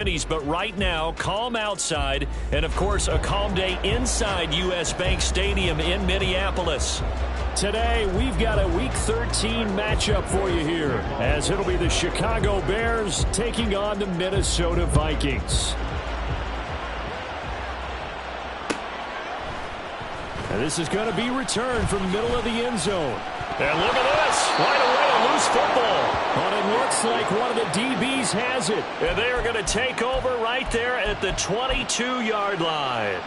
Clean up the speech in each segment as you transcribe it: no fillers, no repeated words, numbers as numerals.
But right now, calm outside, and of course, a calm day inside U.S. Bank Stadium in Minneapolis. Today, we've got a Week 13 matchup for you here, as it'll be the Chicago Bears taking on the Minnesota Vikings. And this is going to be returned from the middle of the end zone. And look at this, right away, a loose football. But it looks like one of the DBs has it. And they are going to take over right there at the 22-yard line.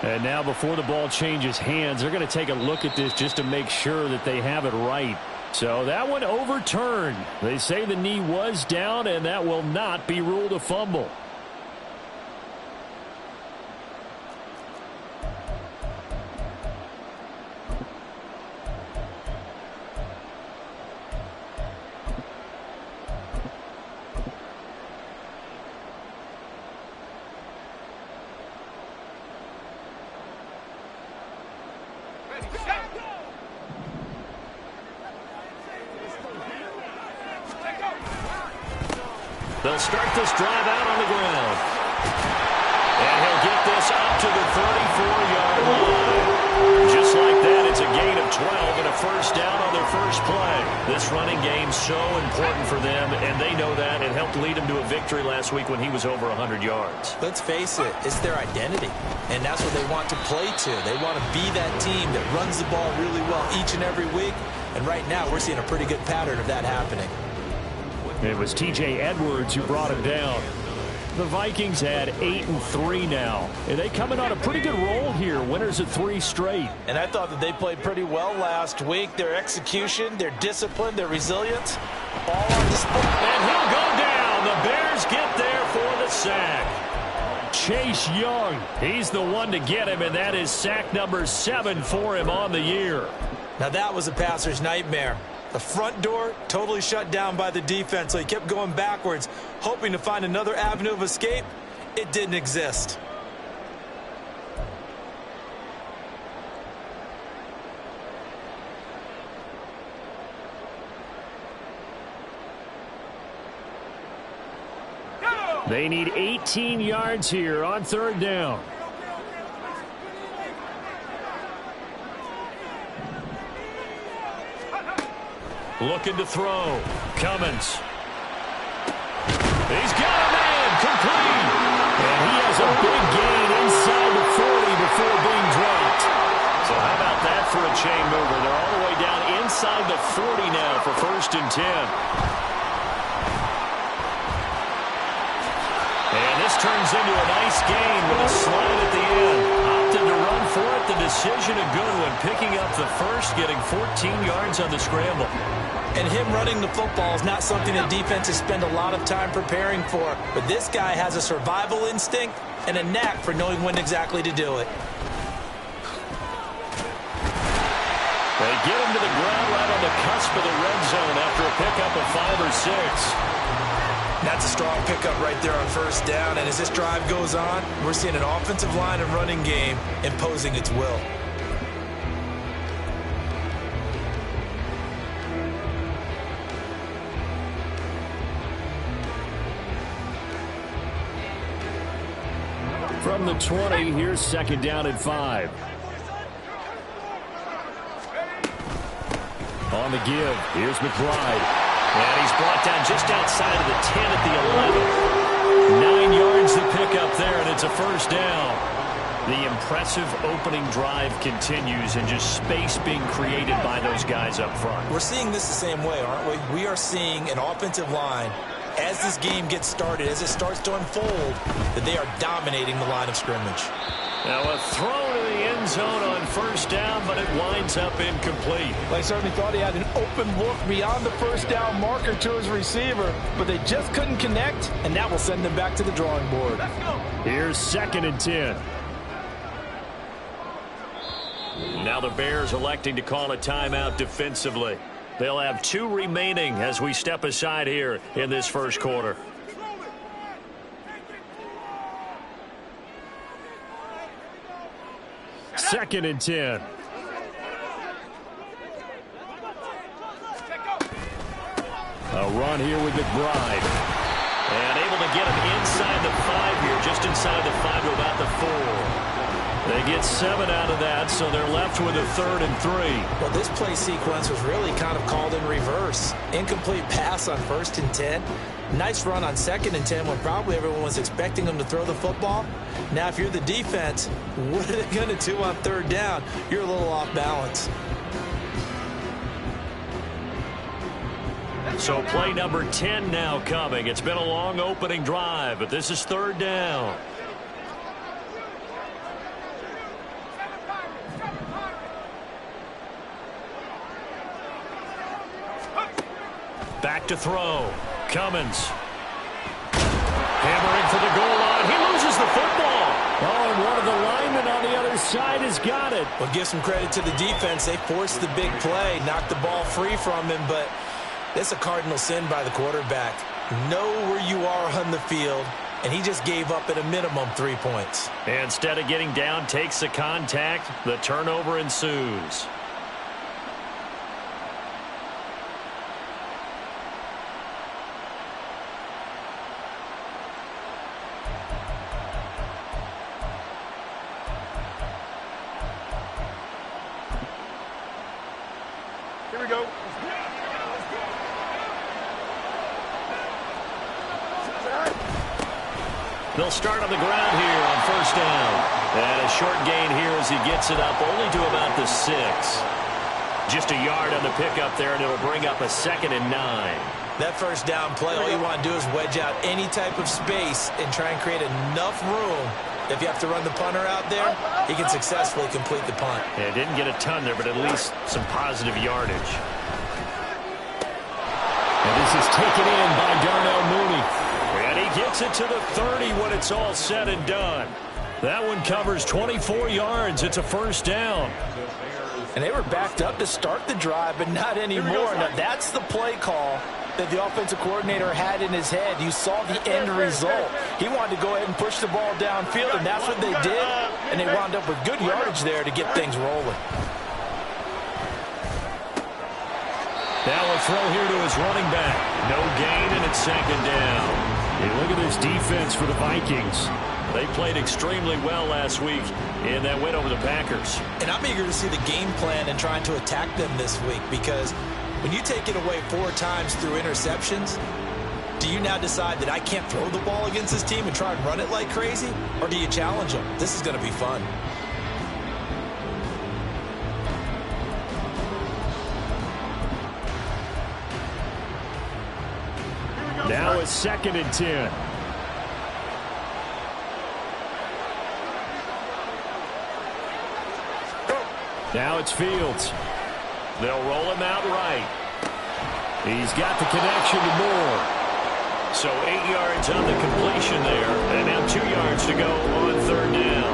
And now before the ball changes hands, they're going to take a look at this just to make sure that they have it right. So that one overturned. They say the knee was down, and that will not be ruled a fumble. They'll start this drive out on the ground. And he'll get this up to the 34-yard line. Just like that, it's a gain of 12 and a first down on their first play. This running game's so important for them, and they know that. It helped lead them to a victory last week when he was over 100 yards. Let's face it, it's their identity, and that's what they want to play to. They want to be that team that runs the ball really well each and every week, and right now we're seeing a pretty good pattern of that happening. It was T.J. Edwards who brought him down. The Vikings had 8-3 now. And they coming on a pretty good roll here. Winners of 3 straight. And I thought that they played pretty well last week. Their execution, their discipline, their resilience, all on display. And he'll go down. The Bears get there for the sack. Chase Young, he's the one to get him, and that is sack number 7 for him on the year. Now that was a passer's nightmare. The front door totally shut down by the defense, so he kept going backwards, hoping to find another avenue of escape. It didn't exist. They need 18 yards here on 3rd down. Looking to throw. Cummins. He's got a man. Complete. And he has a big gain inside the 40 before being dropped. So how about that for a chain mover? They're all the way down inside the 40 now for 1st and 10. And this turns into a nice gain with a slide at the end. Opted to run for it. The decision a good one. Picking up the first, getting 14 yards on the scramble. And him running the football is not something that defenses spend a lot of time preparing for. But this guy has a survival instinct and a knack for knowing when exactly to do it. They get him to the ground right on the cusp of the red zone after a pickup of 5 or 6. That's a strong pickup right there on 1st down. And as this drive goes on, we're seeing an offensive line and running game imposing its will. From the 20, here's 2nd down and 5. On the give, here's McBride. And he's brought down just outside of the 10 at the 11. 9 yards to pick up there, and it's a 1st down. The impressive opening drive continues, and just space being created by those guys up front. We're seeing this the same way, aren't we? We are seeing an offensive line, as this game gets started, as it starts to unfold, that they are dominating the line of scrimmage. Now a throw to the end zone on 1st down, but it winds up incomplete. They certainly thought he had an open look beyond the 1st down marker to his receiver, but they just couldn't connect, and that will send them back to the drawing board. Here's 2nd and 10. Now the Bears electing to call a timeout defensively. They'll have 2 remaining as we step aside here in this 1st quarter. Second and 10. A run here with McBride. And able to get them inside the 5 here, just inside the 5 to about the 4. They get 7 out of that, so they're left with a 3rd and 3. Well, this play sequence was really kind of called in reverse. Incomplete pass on 1st and 10. Nice run on 2nd and 10 when probably everyone was expecting them to throw the football. Now, if you're the defense, what are they going to do on 3rd down? You're a little off balance. So play number 10 now coming. It's been a long opening drive, but this is 3rd down. Back to throw. Cummins. Hammering for the goal line. He loses the football. Oh, and one of the linemen on the other side has got it. Well, give some credit to the defense. They forced the big play, knocked the ball free from him, but that's a cardinal sin by the quarterback. Know where you are on the field, and he just gave up at a minimum 3 points. Instead of getting down, takes the contact. The turnover ensues. Here we go. They'll start on the ground here on 1st down. And a short gain here as he gets it up only to about the 6. Just a yard on the pickup there, and it'll bring up a 2nd and 9. That 1st down play, all you want to do is wedge out any type of space and try and create enough room. If you have to run the punter out there, he can successfully complete the punt. Yeah, didn't get a ton there, but at least some positive yardage. And this is taken in by Darnell Mooney. And he gets it to the 30 when it's all said and done. That one covers 24 yards. It's a 1st down. And they were backed up to start the drive, but not anymore. Now, that's the play call that the offensive coordinator had in his head. You saw the end result. He wanted to go ahead and push the ball downfield, and that's what they did. And they wound up with good yardage there to get things rolling. Now a throw here to his running back. No gain, and it's 2nd down. Hey, look at this defense for the Vikings. They played extremely well last week in that win over the Packers. And I'm eager to see the game plan and trying to attack them this week, because when you take it away 4 times through interceptions, do you now decide that I can't throw the ball against this team and try and run it like crazy? Or do you challenge them? This is going to be fun. Now it's 2nd and 10. Now it's Fields. They'll roll him out right. He's got the connection to Moore. So 8 yards on the completion there. And now 2 yards to go on 3rd down.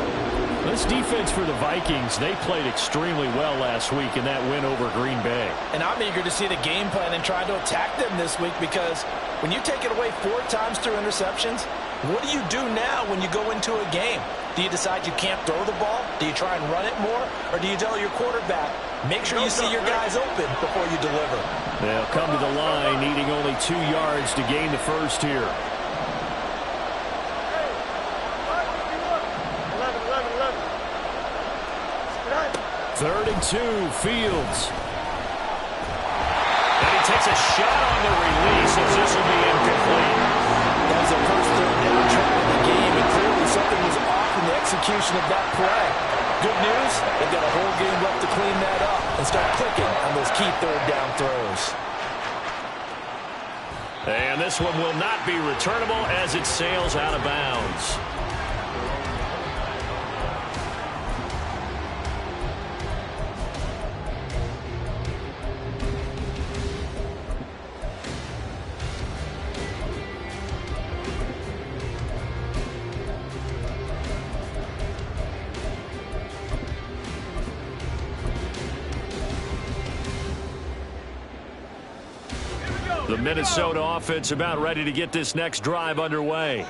This defense for the Vikings, they played extremely well last week in that win over Green Bay. And I'm eager to see the game plan and try to attack them this week, because when you take it away 4 times through interceptions, what do you do now when you go into a game? Do you decide you can't throw the ball? Do you try and run it more? Or do you tell your quarterback, make sure you see your guys open before you deliver? They'll come to the line needing only 2 yards to gain the 1st here. 3rd and 2, Fields. And he takes a shot on the release as this will be incomplete. That was the first 3rd down try of the game, and clearly something was off in the execution of that play. Good news, they've got a whole game left to clean that up and start clicking on those key 3rd down throws. And this one will not be returnable as it sails out of bounds. The Minnesota offense about ready to get this next drive underway.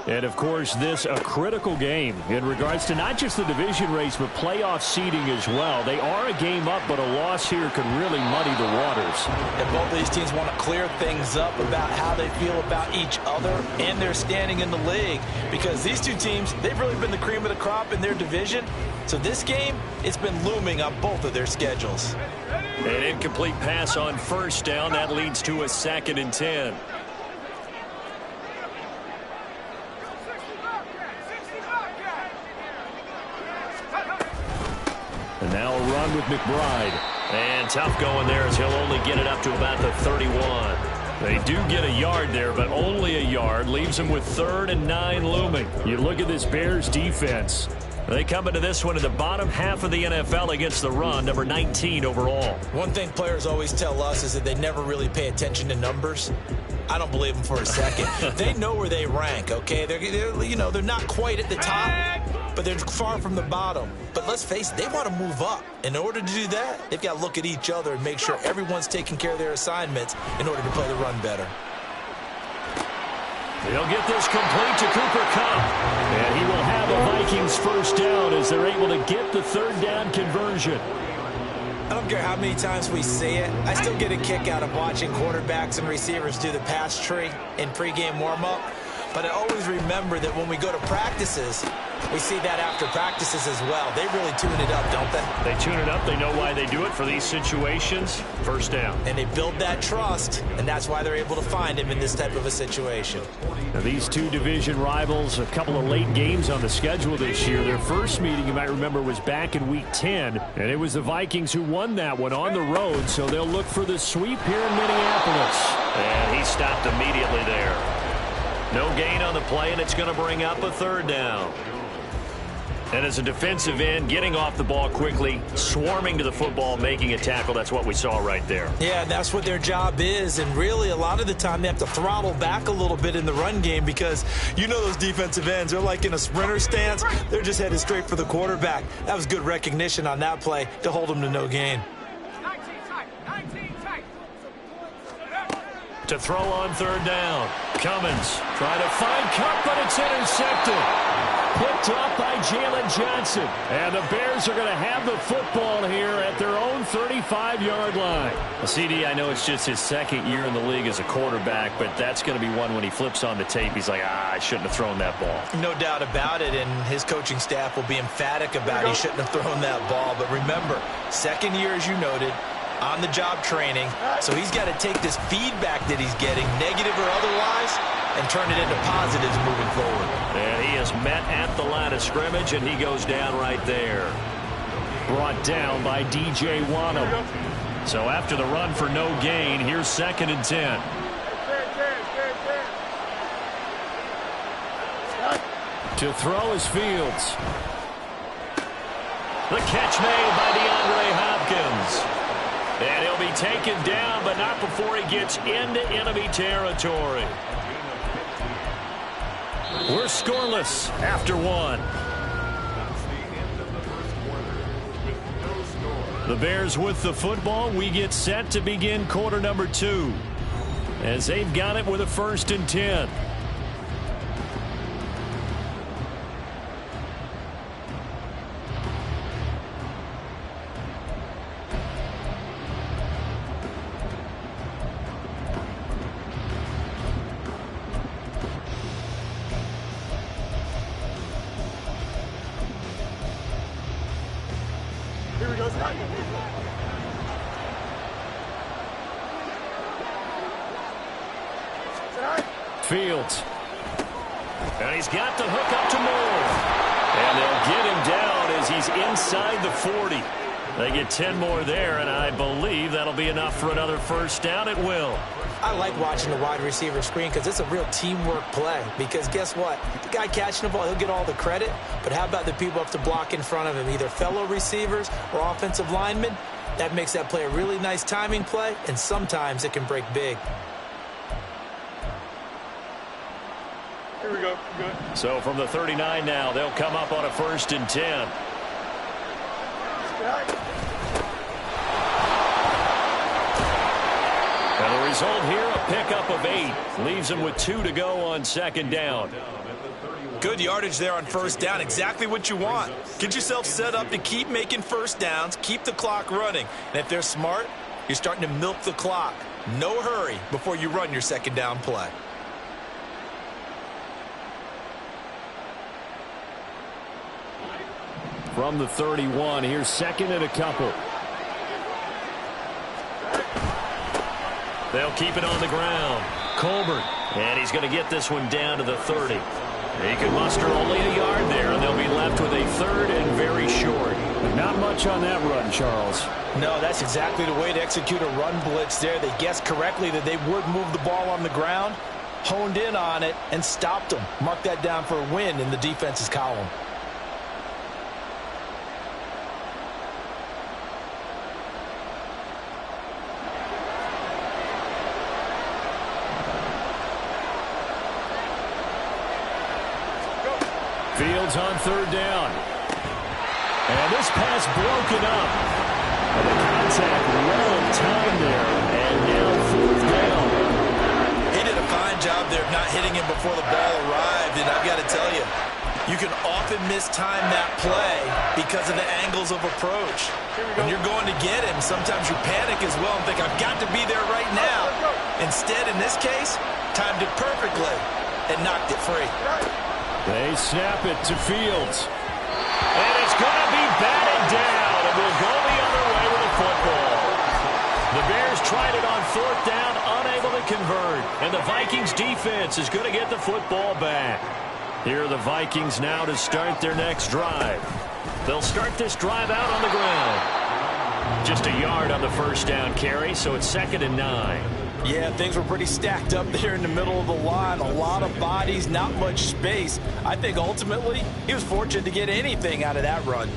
And, of course, this a critical game in regards to not just the division race, but playoff seeding as well. They are a game up, but a loss here could really muddy the waters. And both of these teams want to clear things up about how they feel about each other and their standing in the league. Because these two teams, they've really been the cream of the crop in their division. So this game, it's been looming on both of their schedules. An incomplete pass on first down. That leads to a 2nd and 10. And now a run with McBride. And tough going there as he'll only get it up to about the 31. They do get a yard there, but only a yard. Leaves them with 3rd and 9 looming. You look at this Bears defense. They come into this one in the bottom half of the NFL against the run, number 19 overall. One thing players always tell us is that they never really pay attention to numbers. I don't believe them for a second. They know where they rank, okay? They're not quite at the top, but they're far from the bottom. But let's face it, they want to move up. In order to do that, they've got to look at each other and make sure everyone's taking care of their assignments in order to play the run better. They'll get this complete to Cooper Kupp. And he will have a Vikings first down as they're able to get the 3rd down conversion. I don't care how many times we see it. I still get a kick out of watching quarterbacks and receivers do the pass tree in pregame warm-up. But I always remember that when we go to practices, we see that after practices as well. They really tune it up, don't they? They tune it up. They know why they do it for these situations. First down. And they build that trust, and that's why they're able to find him in this type of a situation. Now, these two division rivals, a couple of late games on the schedule this year. Their first meeting, you might remember, was back in Week 10, and it was the Vikings who won that one on the road, so they'll look for the sweep here in Minneapolis. And he stopped immediately there. No gain on the play, and it's going to bring up a 3rd down. And as a defensive end, getting off the ball quickly, swarming to the football, making a tackle, that's what we saw right there. Yeah, that's what their job is, and really a lot of the time they have to throttle back a little bit in the run game because you know those defensive ends, they're like in a sprinter stance. They're just headed straight for the quarterback. That was good recognition on that play to hold them to no gain. To throw on 3rd down. Cummins trying to find Kupp, but it's intercepted. Picked up by Jalen Johnson. And the Bears are going to have the football here at their own 35-yard line. CD, I know it's just his 2nd year in the league as a quarterback, but that's going to be one when he flips on the tape. He's like, I shouldn't have thrown that ball. No doubt about it, and his coaching staff will be emphatic about he shouldn't have thrown that ball. But remember, 2nd year, as you noted, on-the-job training, so he's got to take this feedback that he's getting, negative or otherwise, and turn it into positives moving forward. And he is met at the line of scrimmage, and he goes down right there. Brought down by DJ Wonnum. So after the run for no gain, here's 2nd and 10. To throw is Fields. The catch made by DeAndre Hopkins. And he'll be taken down, but not before he gets into enemy territory. We're scoreless after 1. The Bears with the football. We get set to begin quarter number 2. As they've got it with a 1st and 10. Fields. And he's got the hook up to Moore. And they'll get him down as he's inside the 40. They get 10 more there, and I believe that'll be enough for another first down. It will. I like watching the wide receiver screen because it's a real teamwork play. Because guess what? The guy catching the ball, he'll get all the credit. But how about the people up to block in front of him, either fellow receivers or offensive linemen? That makes that play a really nice timing play, and sometimes it can break big. Here we go. Good. So from the 39 now, they'll come up on a 1st and 10. And the Result here, a pickup of 8. Leaves them with 2 to go on second down. Good yardage there on first down. Exactly what you want. Get yourself set up to keep making first downs, keep the clock running. And if they're smart, you're starting to milk the clock. No hurry before you run your second down play. From the 31, here's second and a couple. They'll keep it on the ground. Colbert, and he's going to get this one down to the 30. He can muster only a yard there, and they'll be left with a third and very short. Not much on that run, Charles. No, that's exactly the way to execute a run blitz there. They guessed correctly that they would move the ball on the ground, honed in on it, and stopped them. Mark that down for a win in the defense's column. Fields on third down. And this pass broken up. And the contact well timed there. And now fourth down. He did a fine job there of not hitting him before the ball arrived. And I've got to tell you, you can often mistime that play because of the angles of approach. When you're going to get him, sometimes you panic as well and think, I've got to be there right now. Instead, in this case, timed it perfectly and knocked it free. They snap it to Fields. And it's going to be batted down. And will go the other way with the football. The Bears tried it on fourth down, unable to convert. And the Vikings defense is going to get the football back. Here are the Vikings now to start their next drive. They'll start this drive out on the ground. Just a yard on the first down carry, so it's 2nd and 9. Yeah, things were pretty stacked up there in the middle of the line. A lot of bodies, not much space. I think ultimately he was fortunate to get anything out of that run.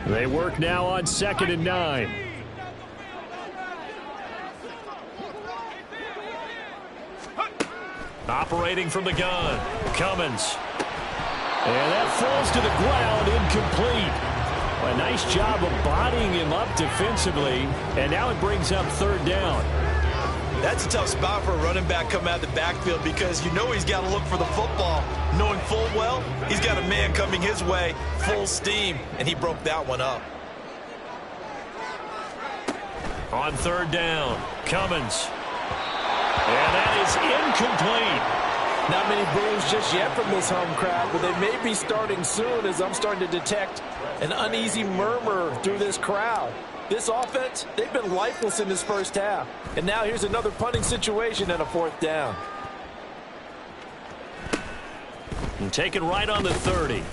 They work now on 2nd and 9. Operating from the gun, Cummins. And that falls to the ground, incomplete. A nice job of bodying him up defensively, and now it brings up third down. That's a tough spot for a running back coming out of the backfield because you know he's got to look for the football, knowing full well he's got a man coming his way, full steam, and he broke that one up. On third down, Cummins. And that is incomplete. Not many boos just yet from this home crowd, but they may be starting soon as I'm starting to detect an uneasy murmur through this crowd. This offense, they've been lifeless in this first half. And now here's another punting situation and a fourth down. And taken right on the 30.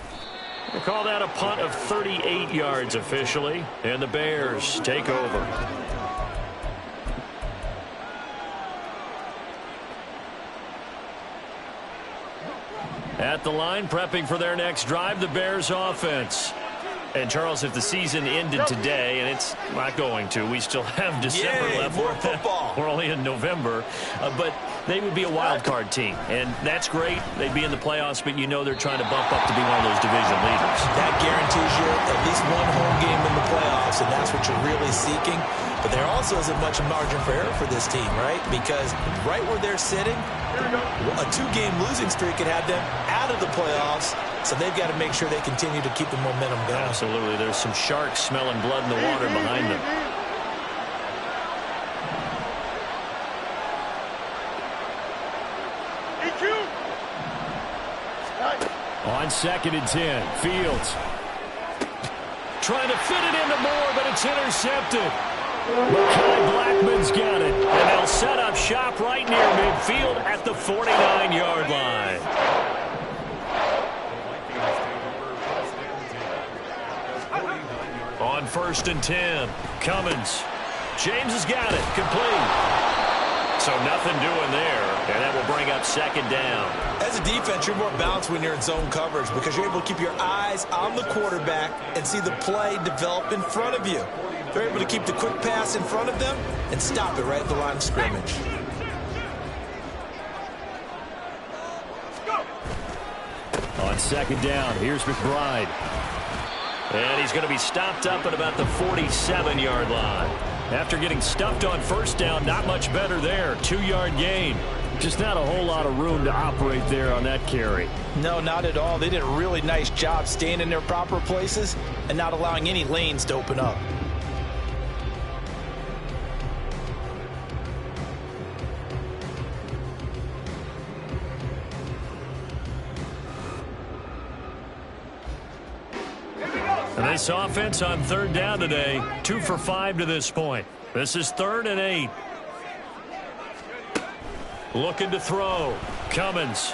They call that a punt of 38 yards officially. And the Bears take over. At the line, prepping for their next drive, the Bears offense. And, Charles, if the season ended today, and it's not going to, we still have December left. More football. We're only in November. But they would be a wild card team. And that's great. They'd be in the playoffs, but you know they're trying to bump up to be one of those division leaders. That guarantees you at least one home game in the playoffs, and that's what you're really seeking. But there also isn't much margin for error for this team, right? Because right where they're sitting, a 2-game losing streak could have them out of the playoffs. So they've got to make sure they continue to keep the momentum going. Absolutely. There's some sharks smelling blood in the water behind them. On 2nd and 10, Fields. Trying to fit it into Moore, but it's intercepted. Mekhi Blackman's got it. And they'll set up shop right near midfield at the 49-yard line. On 1st and 10, Cummins. James has got it, complete. So nothing doing there, and that will bring up 2nd down. As a defense, you're more balanced when you're in zone coverage because you're able to keep your eyes on the quarterback and see the play develop in front of you. They're able to keep the quick pass in front of them and stop it right at the line of scrimmage. second down. Here's McBride. And he's going to be stopped up at about the 47-yard line. After getting stuffed on first down, not much better there. 2-yard gain. Just not a whole lot of room to operate there on that carry. No, not at all. They did a really nice job staying in their proper places and not allowing any lanes to open up. And this offense on third down today, 2 for 5 to this point. This is 3rd and 8. Looking to throw. Cummins.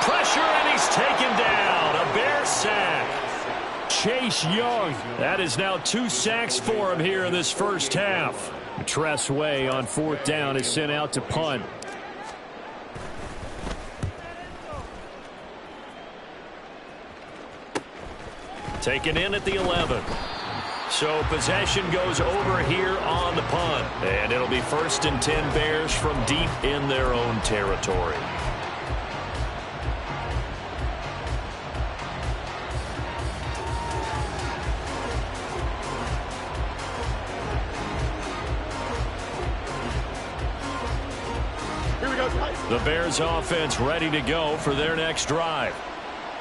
Pressure, and he's taken down. A Bear sack. Chase Young. That is now 2 sacks for him here in this first half. Tress Way on 4th down is sent out to punt. Taken in at the 11. So possession goes over here on the punt. And it'll be 1st and 10 Bears from deep in their own territory. Here we go. The Bears offense ready to go for their next drive.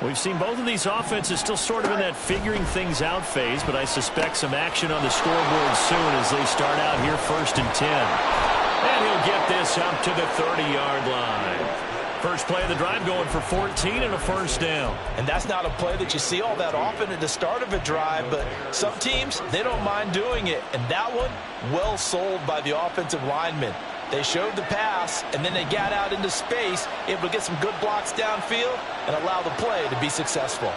We've seen both of these offenses still sort of in that figuring things out phase, but I suspect some action on the scoreboard soon as they start out here 1st and 10. And he'll get this up to the 30-yard line. First play of the drive going for 14 and a first down. And that's not a play that you see all that often at the start of a drive, but some teams, they don't mind doing it. And that one, well sold by the offensive lineman. They showed the pass, and then they got out into space, able to get some good blocks downfield and allow the play to be successful.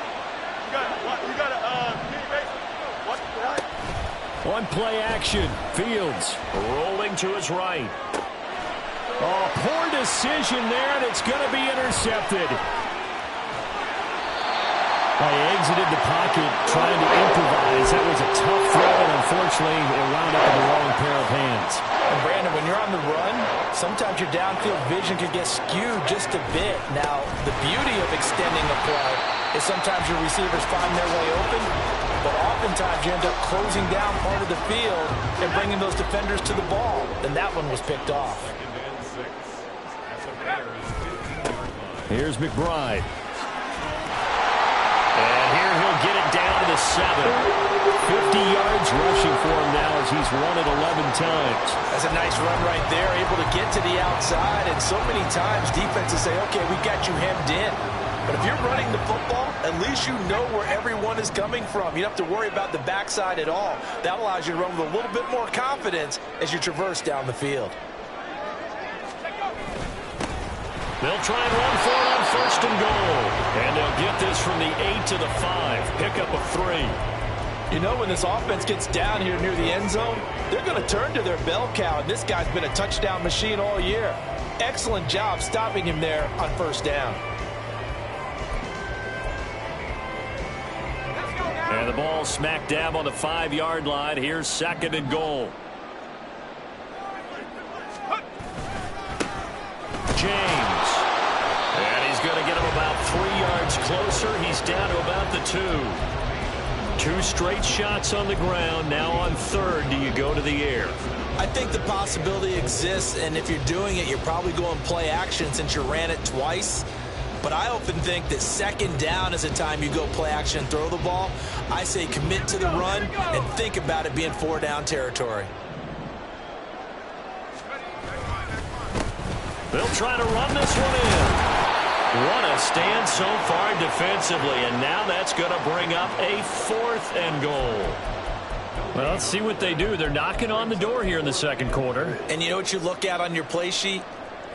On play action, Fields rolling to his right. Oh, poor decision there, and it's going to be intercepted. He exited the pocket trying to improvise. That was a tough throw, and unfortunately, it wound up in the wrong pair of hands. And Brandon, when you're on the run, sometimes your downfield vision can get skewed just a bit. Now, the beauty of extending a play is sometimes your receivers find their way open, but oftentimes you end up closing down part of the field and bringing those defenders to the ball. And that one was picked off. Here's McBride. And here he'll get it down to the 7. 50 yards rushing for him now as he's run it 11 times. That's a nice run right there, able to get to the outside. And so many times defenses say, okay, we got you hemmed in. But if you're running the football, at least you know where everyone is coming from. You don't have to worry about the backside at all. That allows you to run with a little bit more confidence as you traverse down the field. They'll try and run for it on 1st and goal. And they'll get this from the 8 to the 5. Pickup of 3. You know, when this offense gets down here near the end zone, they're going to turn to their bell cow. And this guy's been a touchdown machine all year. Excellent job stopping him there on 1st down. And the ball smack dab on the 5-yard line. Here's 2nd and goal. James. And he's going to get him about 3 yards closer. He's down to about the 2. 2 straight shots on the ground. Now on 3rd, do you go to the air? I think the possibility exists, and if you're doing it, you're probably going play action since you ran it twice. But I often think that 2nd down is the time you go play action and throw the ball. I say commit to the run and think about it being 4-down territory. They'll try to run this one in. What a stand so far defensively, and now that's going to bring up a 4th and goal. Well, let's see what they do. They're knocking on the door here in the 2nd quarter. And you know what you look at on your play sheet?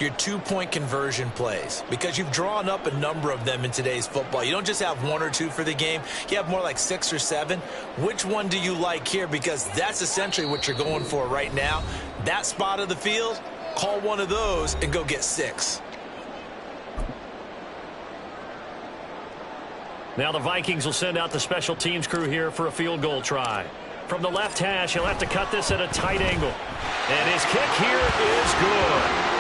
Your 2-point conversion plays, because you've drawn up a number of them in today's football. You don't just have 1 or 2 for the game. You have more like 6 or 7. Which one do you like here? Because that's essentially what you're going for right now. That spot of the field, call one of those and go get 6. Now the Vikings will send out the special teams crew here for a field goal try. From the left hash, he'll have to cut this at a tight angle. And his kick here is good.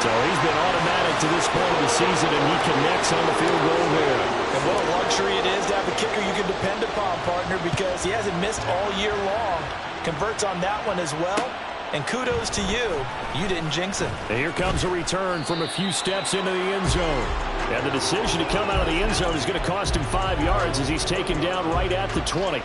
So he's been automatic to this point of the season, and he connects on the field goal there. And what a luxury it is to have a kicker you can depend upon, partner, because he hasn't missed all year long. Converts on that one as well. And kudos to you. You didn't jinx him. And here comes a return from a few steps into the end zone. And the decision to come out of the end zone is going to cost him 5 yards as he's taken down right at the 20.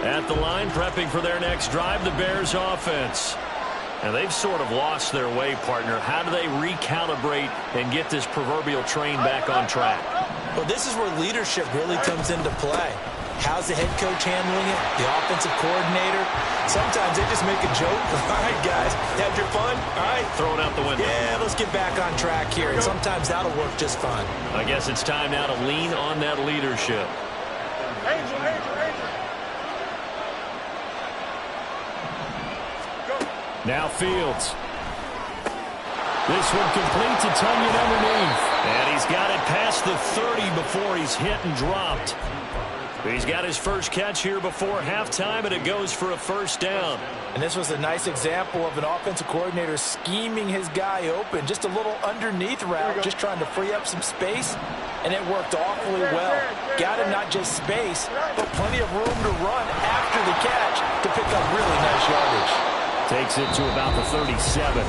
At the line, prepping for their next drive, the Bears offense. And they've sort of lost their way, partner. How do they recalibrate and get this proverbial train back on track? Well, this is where leadership really comes into play. How's the head coach handling it? The offensive coordinator? Sometimes they just make a joke. All right, guys, had your fun? All right. Throw it out the window. Yeah, let's get back on track here. And sometimes that'll work just fine. I guess it's time now to lean on that leadership. Angel. Now Fields. This one complete to Tonyan underneath. And he's got it past the 30 before he's hit and dropped. He's got his first catch here before halftime, and it goes for a first down. And this was a nice example of an offensive coordinator scheming his guy open. Just a little underneath route, just trying to free up some space, and it worked awfully well. Got him not just space, but plenty of room to run after the catch to pick up really nice yardage. Takes it to about the 37.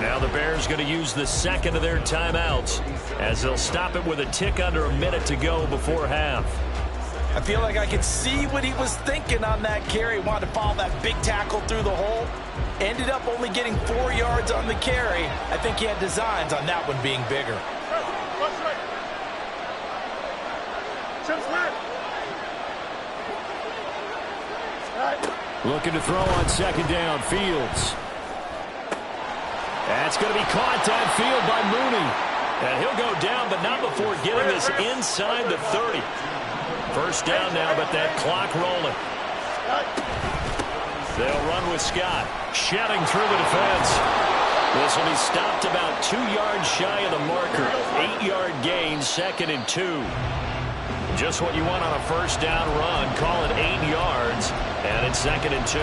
Now the Bears going to use the second of their timeouts as they'll stop it with a tick under a minute to go before half. I feel like I could see what he was thinking on that carry. Wanted to follow that big tackle through the hole. Ended up only getting 4 yards on the carry. I think he had designs on that one being bigger. Looking to throw on second down. Fields. That's going to be caught downfield by Mooney. And he'll go down, but not before getting this inside the 30. First down now, but that clock rolling. They'll run with Scott. Shedding through the defense. This will be stopped about 2 yards shy of the marker. 8-yard gain, 2nd and 2. Just what you want on a first down run. Call it 8 yards, and it's 2nd and 2.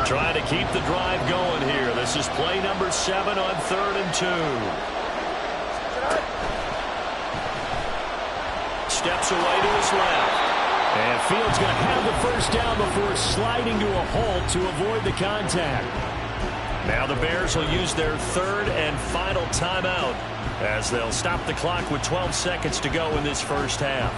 Trying to keep the drive going here. This is play number 7 on 3rd and 2. Steps away to his left. And Fields going to have the first down before sliding to a halt to avoid the contact. Now the Bears will use their 3rd and final timeout as they'll stop the clock with 12 seconds to go in this first half.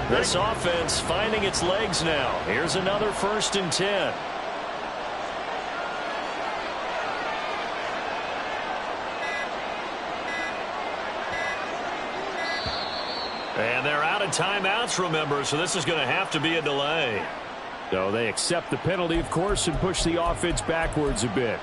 This offense finding its legs now. Here's another 1st and 10. And they're out of timeouts, remember, so this is going to have to be a delay. So they accept the penalty, of course, and push the offense backwards a bit.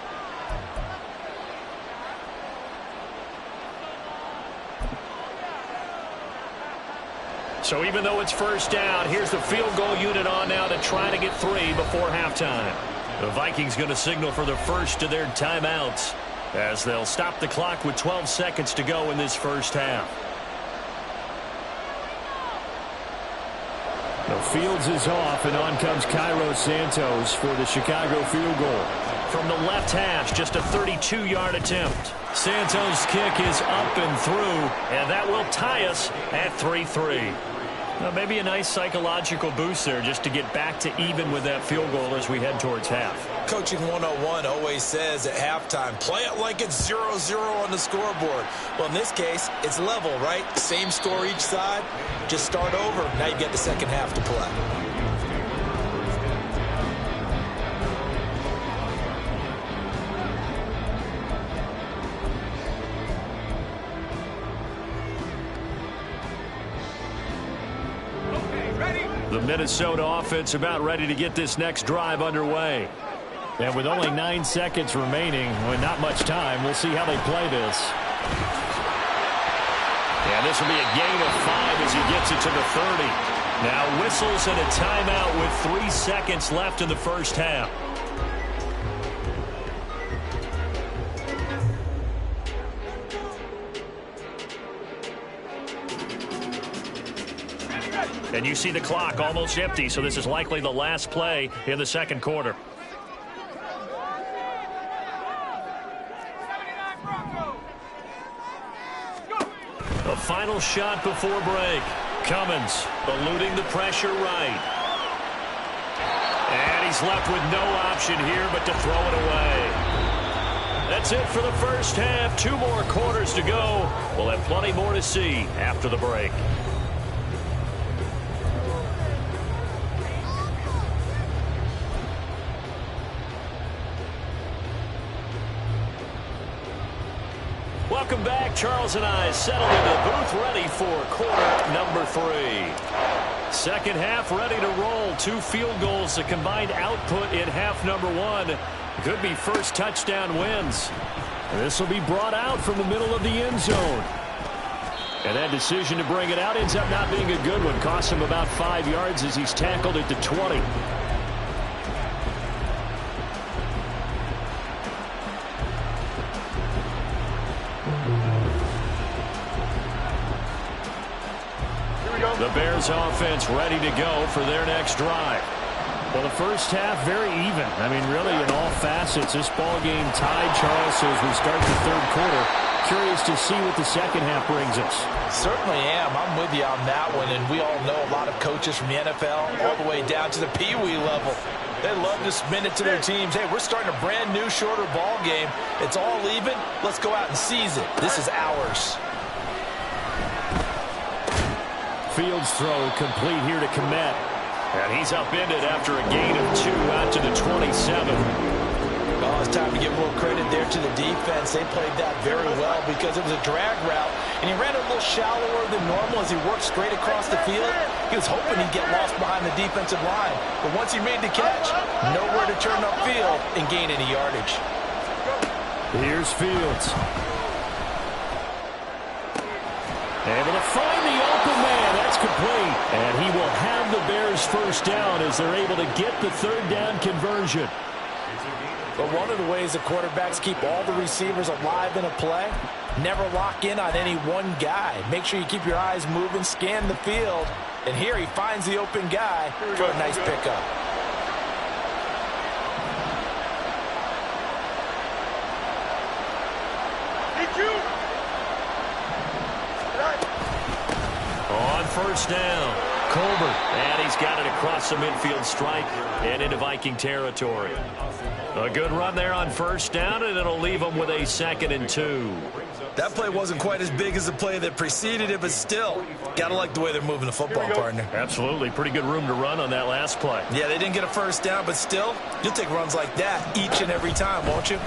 So even though it's first down, here's the field goal unit on now to try to get 3 before halftime. The Vikings going to signal for the first of their timeouts as they'll stop the clock with 12 seconds to go in this first half. The Fields is off, and on comes Cairo Santos for the Chicago field goal. From the left hash, just a 32-yard attempt. Santos' kick is up and through, and that will tie us at 3-3. Well, maybe a nice psychological boost there just to get back to even with that field goal as we head towards half. Coaching 101 always says at halftime, play it like it's 0-0 on the scoreboard. Well, in this case, it's level, right? Same score each side. Just start over. Now you get the second half to play. The Minnesota offense about ready to get this next drive underway. And with only 9 seconds remaining, with not much time, we'll see how they play this. And this will be a gain of 5 as he gets it to the 30. Now whistles and a timeout with 3 seconds left in the first half. And you see the clock almost empty, so this is likely the last play in the second quarter. A final shot before break. Cummins eluding the pressure right. And he's left with no option here but to throw it away. That's it for the first half. 2 more quarters to go. We'll have plenty more to see after the break. Welcome back. Charles and I settled into the booth ready for quarter number 3. Second half ready to roll. 2 field goals, the combined output in half number 1. Could be first touchdown wins. This will be brought out from the middle of the end zone. And that decision to bring it out ends up not being a good one. Costs him about 5 yards as he's tackled at the 20. The Bears offense ready to go for their next drive. Well, the first half very even. I mean, really in all facets, this ball game tied, Charles, so as we start the third quarter. Curious to see what the second half brings us. Certainly am. I'm with you on that one, and we all know a lot of coaches from the NFL all the way down to the Pee-wee level. They love to spin it to their teams. Hey, we're starting a brand new, shorter ball game. It's all even. Let's go out and seize it. This is ours. Fields throw complete here to Kmet. And he's upended after a gain of 2 out to the 27. Oh, it's time to give a little credit there to the defense. They played that very well because it was a drag route, and he ran a little shallower than normal as he worked straight across the field. He was hoping he'd get lost behind the defensive line. But once he made the catch, nowhere to turn upfield and gain any yardage. Here's Fields. Able to find the open man. That's complete. And he will have the Bears first down as they're able to get the third down conversion. But one of the ways the quarterbacks keep all the receivers alive in a play, never lock in on any one guy. Make sure you keep your eyes moving, scan the field. And here he finds the open guy for a nice pickup. On first down, Colbert, and he's got it across the midfield stripe and into Viking territory. A good run there on first down, and it'll leave them with a 2nd and 2. That play wasn't quite as big as the play that preceded it, but still, got to like the way they're moving the football, partner. Absolutely. Pretty good room to run on that last play. Yeah, they didn't get a first down, but still, you'll take runs like that each and every time, won't you?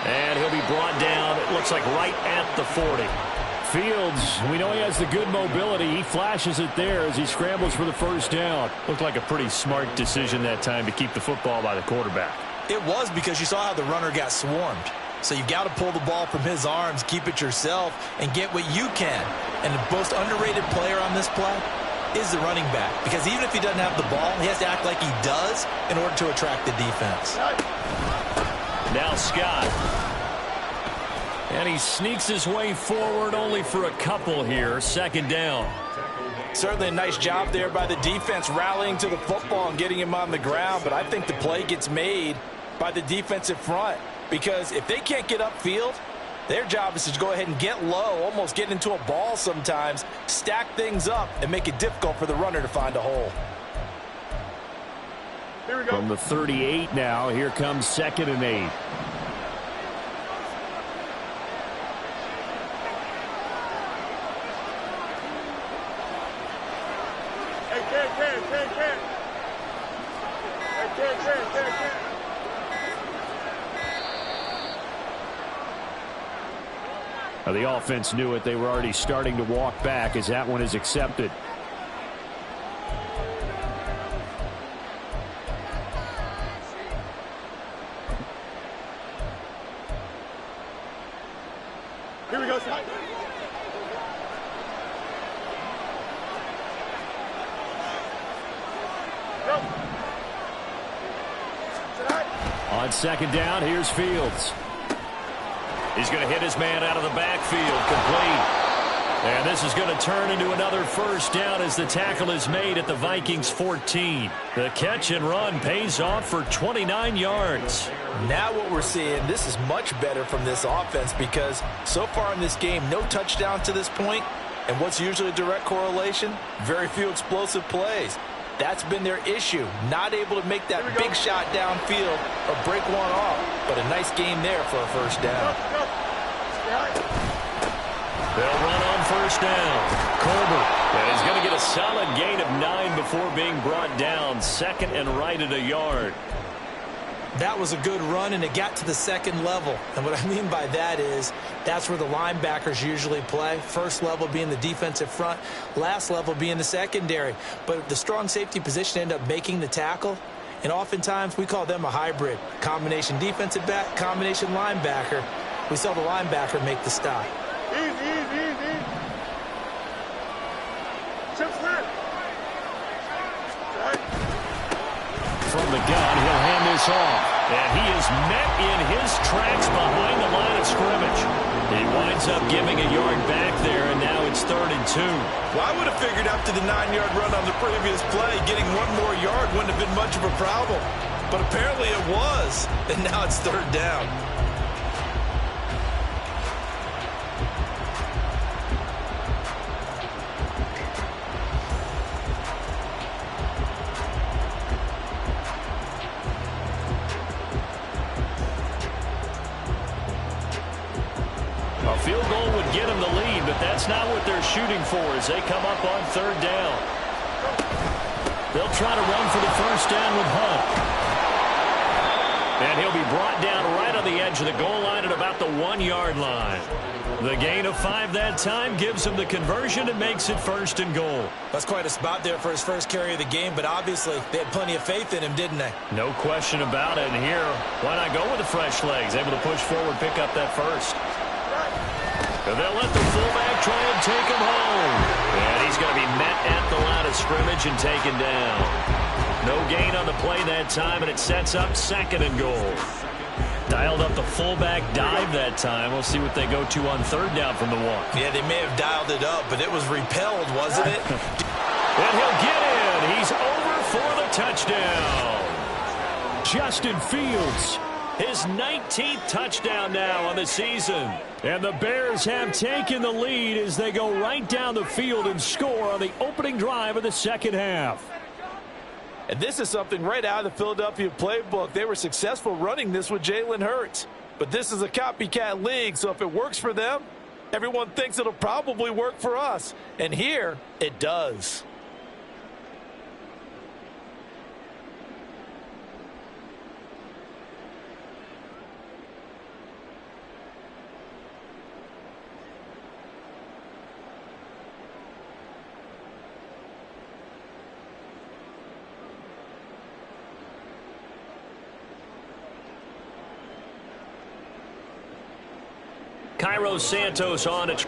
And he'll be brought down, it looks like right at the 40. Fields, we know he has the good mobility. He flashes it there as he scrambles for the first down. Looked like a pretty smart decision that time to keep the football by the quarterback. It was, because you saw how the runner got swarmed. So you got to pull the ball from his arms, keep it yourself, and get what you can. And the most underrated player on this play is the running back. Because even if he doesn't have the ball, he has to act like he does in order to attract the defense. Now Scott. And he sneaks his way forward only for a couple here. 2nd down. Certainly a nice job there by the defense rallying to the football and getting him on the ground. But I think the play gets made by the defensive front. Because if they can't get upfield, Their job is to go ahead and get low, almost get into a ball sometimes, stack things up, and make it difficult for the runner to find a hole. Here we go. From the 38 now, here comes 2nd and 8. The offense knew it. They were already starting to walk back as that one is accepted. Here we go, son. Go. On 2nd down, here's Fields. He's going to hit his man out of the backfield, complete. And this is going to turn into another 1st down as the tackle is made at the Vikings 14. The catch and run pays off for 29 yards. Now what we're seeing, this is much better from this offense because so far in this game, no touchdown to this point. And what's usually a direct correlation? Very few explosive plays. That's been their issue. Not able to make that big shot downfield or break one off. But a nice game there for a 1st down. They'll run on 1st down. Colbert. And he's going to get a solid gain of 9 before being brought down. 2nd and right at a yard. That was a good run, and it got to the 2nd level. And what I mean by that is that's where the linebackers usually play. 1st level being the defensive front, last level being the secondary. But the strong safety position ended up making the tackle, and oftentimes we call them a hybrid. Combination defensive back, combination linebacker. We saw the linebacker make the stop. Easy. Chip clear. From the gun, he'll hand this off. And he is met in his tracks behind the line of scrimmage. He winds up giving a yard back there, and now it's 3rd and 2. Well, I would have figured after the 9-yard run on the previous play, getting 1 more yard wouldn't have been much of a problem. But apparently it was, and now it's 3rd down. A field goal would get them the lead, but that's not what they're shooting for as they come up on 3rd down. They'll try to run for the 1st down with Hunt. And he'll be brought down right on the edge of the goal line at about the 1-yard line. The gain of 5 that time gives him the conversion and makes it 1st and goal. That's quite a spot there for his first carry of the game, but obviously they had plenty of faith in him, didn't they? No question about it. And here, why not go with the fresh legs? Able to push forward, pick up that 1st. And they'll let the fullback try and take him home. And he's going to be met at the line of scrimmage and taken down. No gain on the play that time, and it sets up 2nd and goal. Dialed up the fullback dive that time. We'll see what they go to on 3rd down from the 1. Yeah, they may have dialed it up, but it was repelled, wasn't it? And he'll get in. He's over for the touchdown. Justin Fields, his 19th touchdown now on the season. And the Bears have taken the lead as they go right down the field and score on the opening drive of the 2nd half. And this is something right out of the Philadelphia playbook. They were successful running this with Jalen Hurts. But this is a copycat league, so if it works for them, everyone thinks it'll probably work for us. And here, it does. Cairo Santos on it.